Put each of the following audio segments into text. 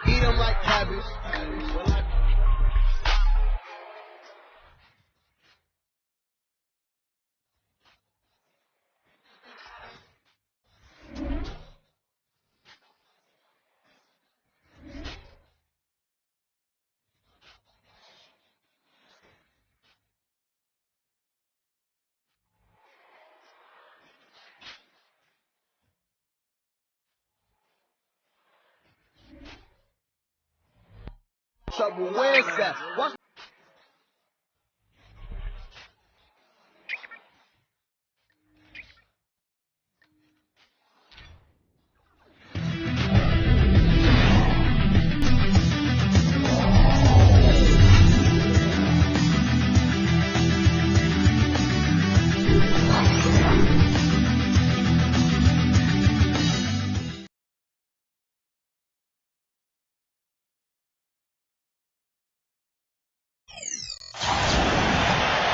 Eat them like cabbage. Trouble, where's that? What?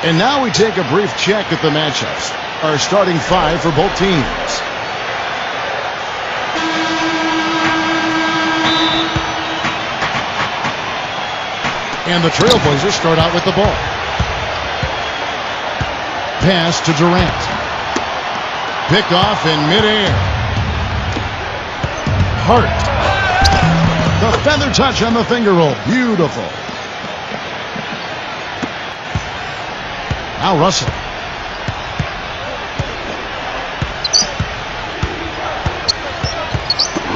And now we take a brief check at the matchups. Our starting five for both teams. And the Trailblazers start out with the ball. Pass to Durant. Picked off in midair. Hart. The feather touch on the finger roll. Beautiful. Now Russell.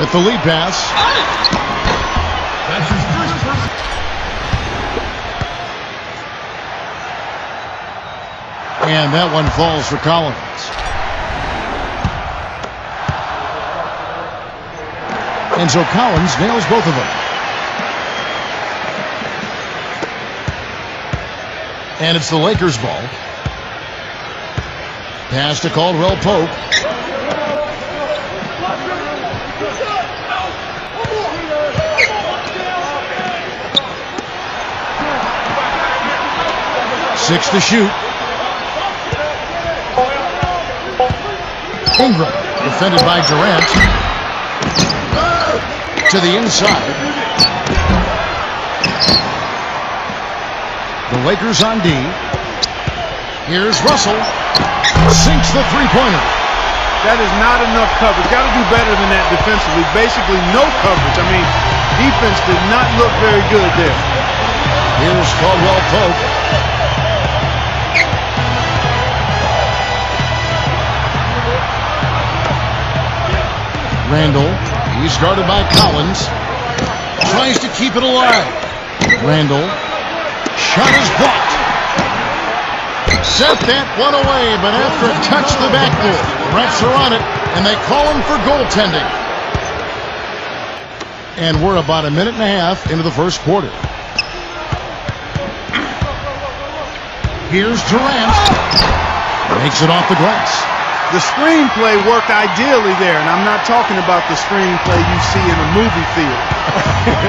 With the lead pass. That's his first person. And that one falls for Collins. And so Collins nails both of them. And it's the Lakers' ball. Pass to Caldwell Pope. Six to shoot. Ingram, defended by Durant. To the inside. The Lakers on D. Here's Russell. Sinks the three-pointer. That is not enough coverage. Got to do better than that defensively. Basically no coverage. I mean, defense did not look very good there. Here's Caldwell Pope. Randall. He's guarded by Collins. Tries to keep it alive. Randall. Shot is blocked. Set that one away, but after it touched the backboard, refs are on it, and they call him for goaltending. And we're about a minute and a half into the first quarter. Here's Durant. Makes it off the glass. The screenplay worked ideally there, and I'm not talking about the screenplay you see in a movie theater.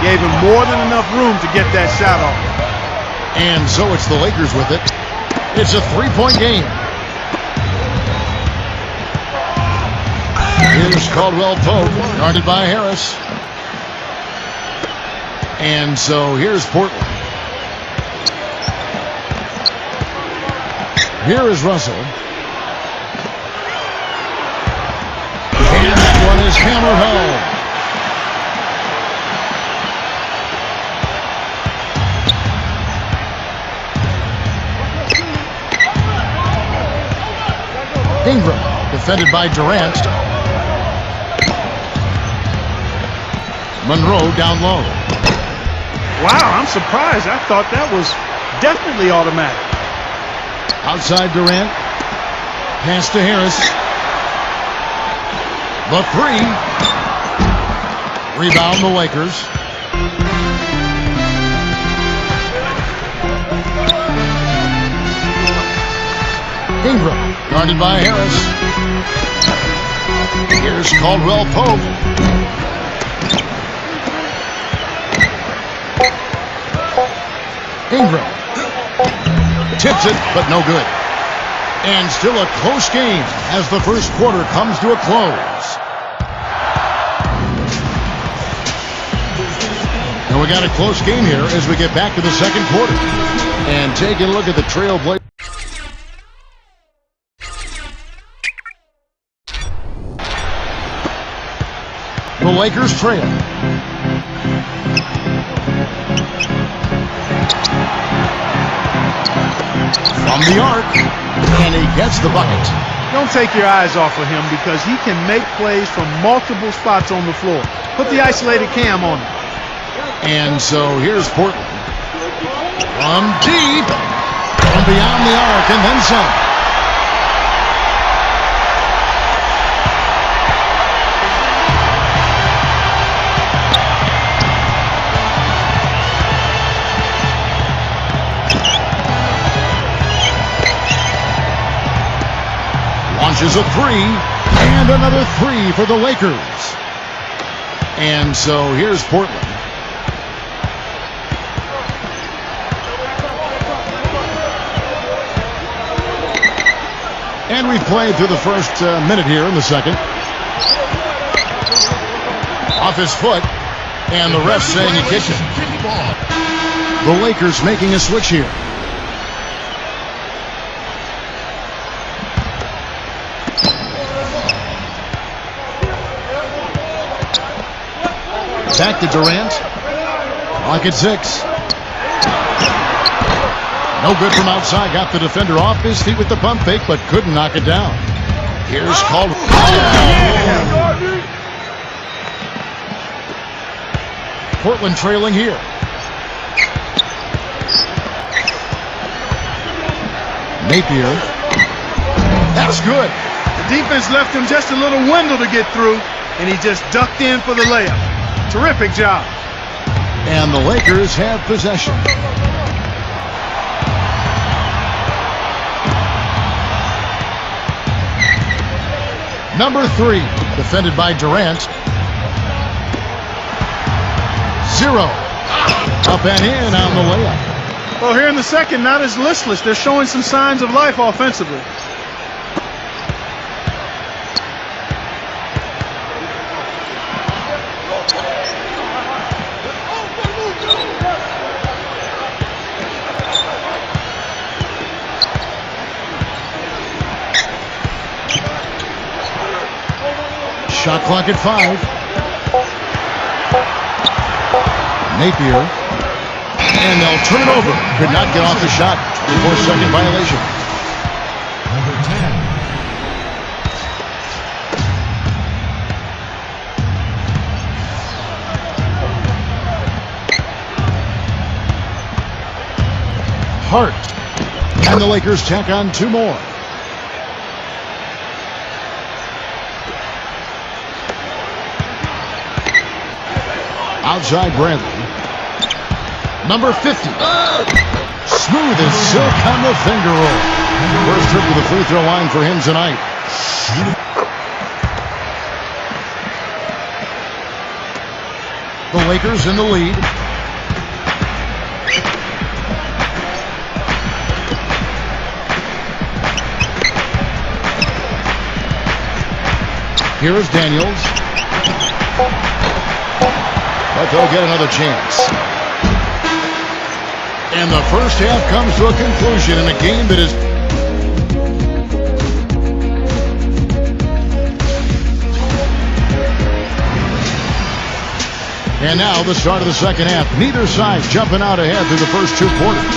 Gave him more than enough room to get that shot off. And so it's the Lakers with it. It's a three-point game. Here's Caldwell Pope, guarded by Harris. And so here's Portland. Here is Russell. And that one is hammered home. Ingram, defended by Durant. Monroe down low. Wow, I'm surprised. I thought that was definitely automatic. Outside Durant. Pass to Harris. The three. Rebound the Lakers. Ingram, guarded by Harris. Here's Caldwell Pope. Ingram. Tips it, but no good. And still a close game as the first quarter comes to a close. We got a close game here as we get back to the second quarter. And taking a look at the Trailblazers. The Lakers trail. From the arc, and he gets the bucket. Don't take your eyes off of him because he can make plays from multiple spots on the floor. Put the isolated cam on him. And so here's Portland. From deep, from beyond the arc, and then some. Launches a three, and another three for the Lakers. And so here's Portland. And we've played through the first minute here in the second. Off his foot, and the ref saying he kicked it. The Lakers making a switch here. Back to Durant. Clock at 6. No good from outside. Got the defender off his feet with the pump fake, but couldn't knock it down. Here's Caldwell. Portland trailing here. Napier. That's good. The defense left him just a little window to get through, and he just ducked in for the layup. Terrific job. And the Lakers have possession. Number 3, defended by Durant. 0. Up and in on the layup. Well, here in the second, not as listless. They're showing some signs of life offensively. Shot clock at 5. Napier. And they'll turn it over. Could not get off the shot before second violation. Number 10. Hart. And the Lakers tack on 2 more. Outside Bradley. Number 50. Smooth as silk on the finger roll. First trip to the free throw line for him tonight. The Lakers in the lead. Here's Daniels. But they'll get another chance. And the first half comes to a conclusion in a game that is... And now the start of the second half. Neither side jumping out ahead through the first 2 quarters.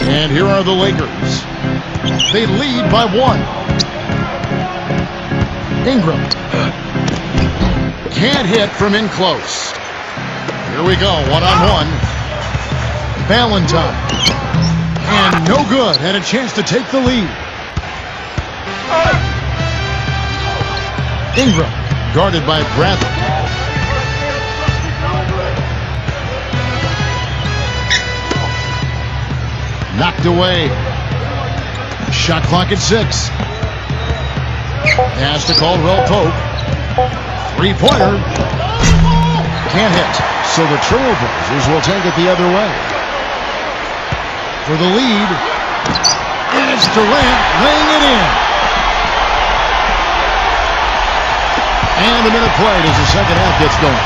And here are the Lakers. They lead by 1. Ingram. Can't hit from in close. Here we go, 1-on-1. Valentine. And no good. Had a chance to take the lead. Ingram. Guarded by Bradley. Knocked away. Shot clock at 6. Pass to Caldwell Pope. Three-pointer. Can't hit. So the Trailblazers will take it the other way. For the lead, it's Durant laying it in. And a minute played as the second half gets going.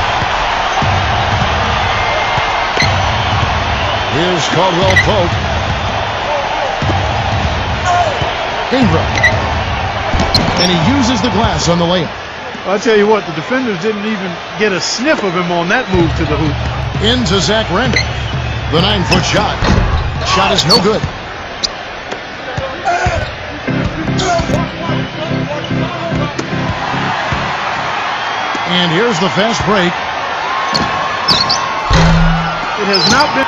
Here's Caldwell Pope. Ingram. And he uses the glass on the layup. I'll tell you what, the defenders didn't even get a sniff of him on that move to the hoop. Into Zach Randolph. The 9-foot shot. Shot is no good. And here's the fast break. It has not been...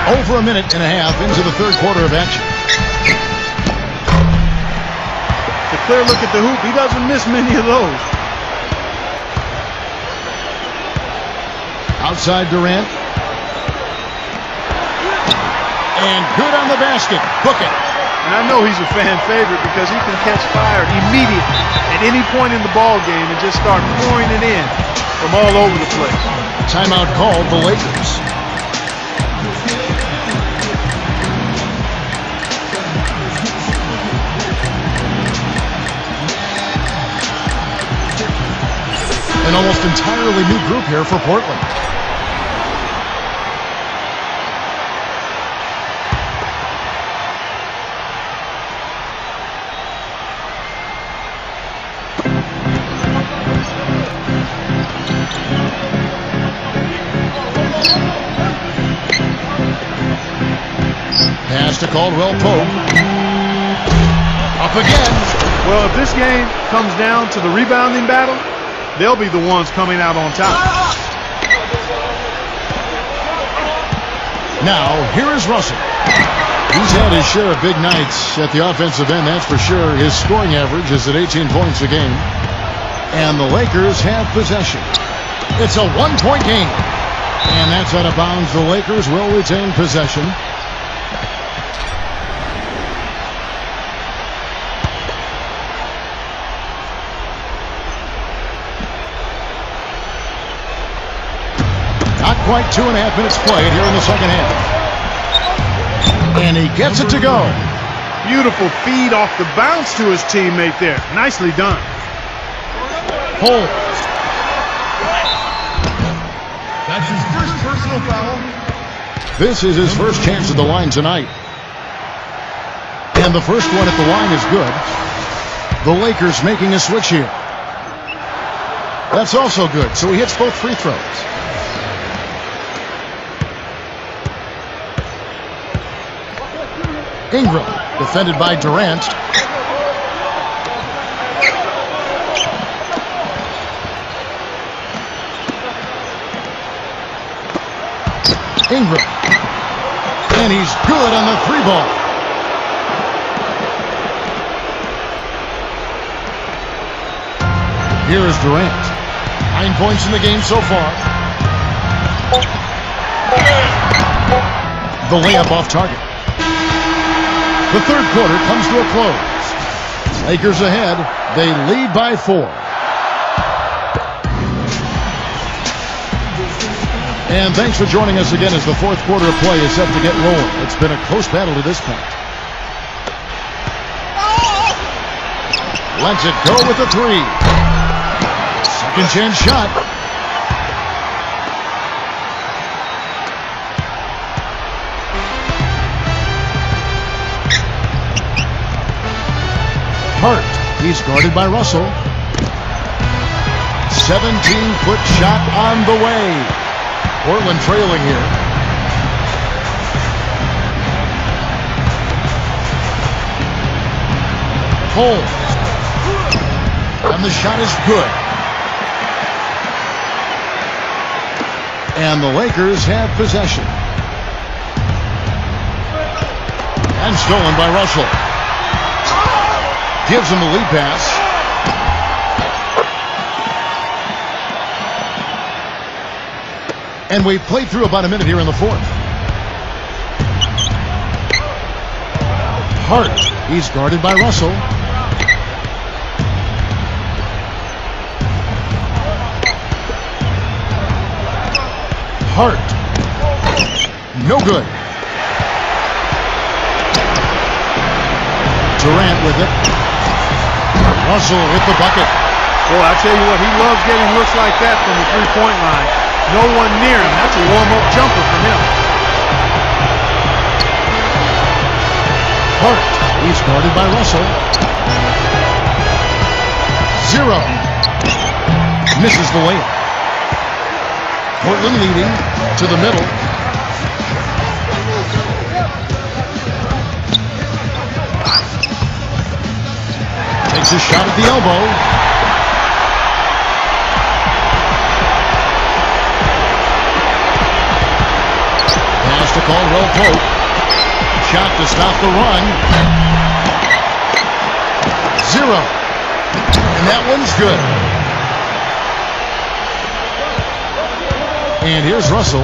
Over a minute and a half into the third quarter of action. A clear look at the hoop. He doesn't miss many of those. Outside Durant. And good on the basket. Book it. And I know he's a fan favorite because he can catch fire immediately at any point in the ball game and just start pouring it in from all over the place. Timeout called the Lakers. An almost entirely new group here for Portland. Pass to Caldwell Pope. Up again. Well, if this game comes down to the rebounding battle, they'll be the ones coming out on top. Now, here is Russell. He's had his share of big nights at the offensive end, that's for sure. His scoring average is at 18 points a game. And the Lakers have possession. It's a one-point game. And that's out of bounds. The Lakers will retain possession. Not quite 2.5 minutes played here in the second half. And he gets it to go. Beautiful feed off the bounce to his teammate there. Nicely done. Holmes. That's his first personal foul. This is his first chance at the line tonight. And the first one at the line is good. The Lakers making a switch here. That's also good. So he hits both free throws. Ingram, defended by Durant. Ingram. And he's good on the three ball. Here is Durant. 9 points in the game so far. The layup off target. The third quarter comes to a close. Lakers ahead. They lead by 4. And thanks for joining us again as the fourth quarter of play is set to get rolling. It's been a close battle to this point. Lets it go with the three. Second chance shot. Hart. He's guarded by Russell. 17-foot shot on the way. Portland trailing here. Holmes. And the shot is good. And the Lakers have possession. And stolen by Russell. Gives him the lead pass. And we've played through about a minute here in the fourth. Hart, he's guarded by Russell. Hart, no good. Durant with it. Russell hit the bucket. Boy, I tell you what, he loves getting looks like that from the three-point line. No one near him. That's a warm-up jumper from him. Hart, he's guarded by Russell. 0. Misses the layup. Portland leading to the middle. Takes a shot at the elbow. Pass to Caldwell Pope. Shot to stop the run. 0. And that one's good. And here's Russell.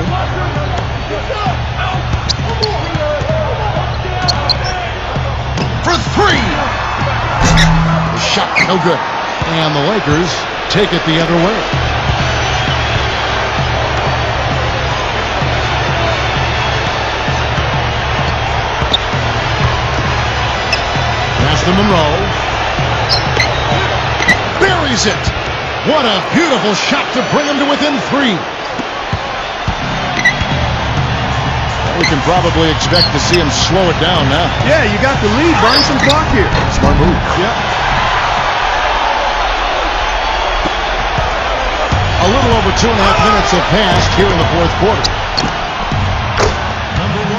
For 3. The shot no good. And the Lakers take it the other way. Pass to Monroe. Buries it. What a beautiful shot to bring him to within 3. We can probably expect to see him slow it down now. Yeah, you got the lead. Burn some clock here. Smart move. Yeah. A little over 2.5 minutes have passed here in the fourth quarter. Number 1.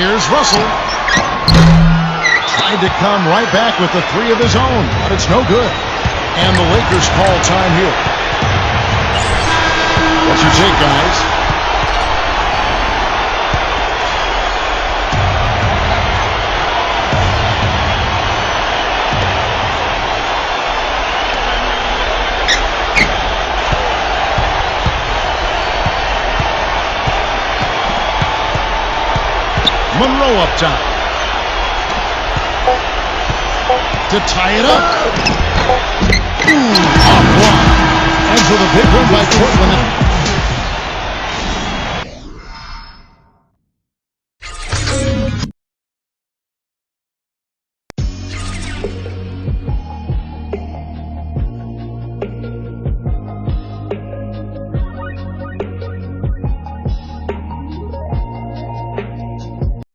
Here's Russell. Tried to come right back with the 3 of his own, but it's no good. And the Lakers call time here. What's your take, guys? Monroe up top. To tie it up. Off one. And for the big one by Portland.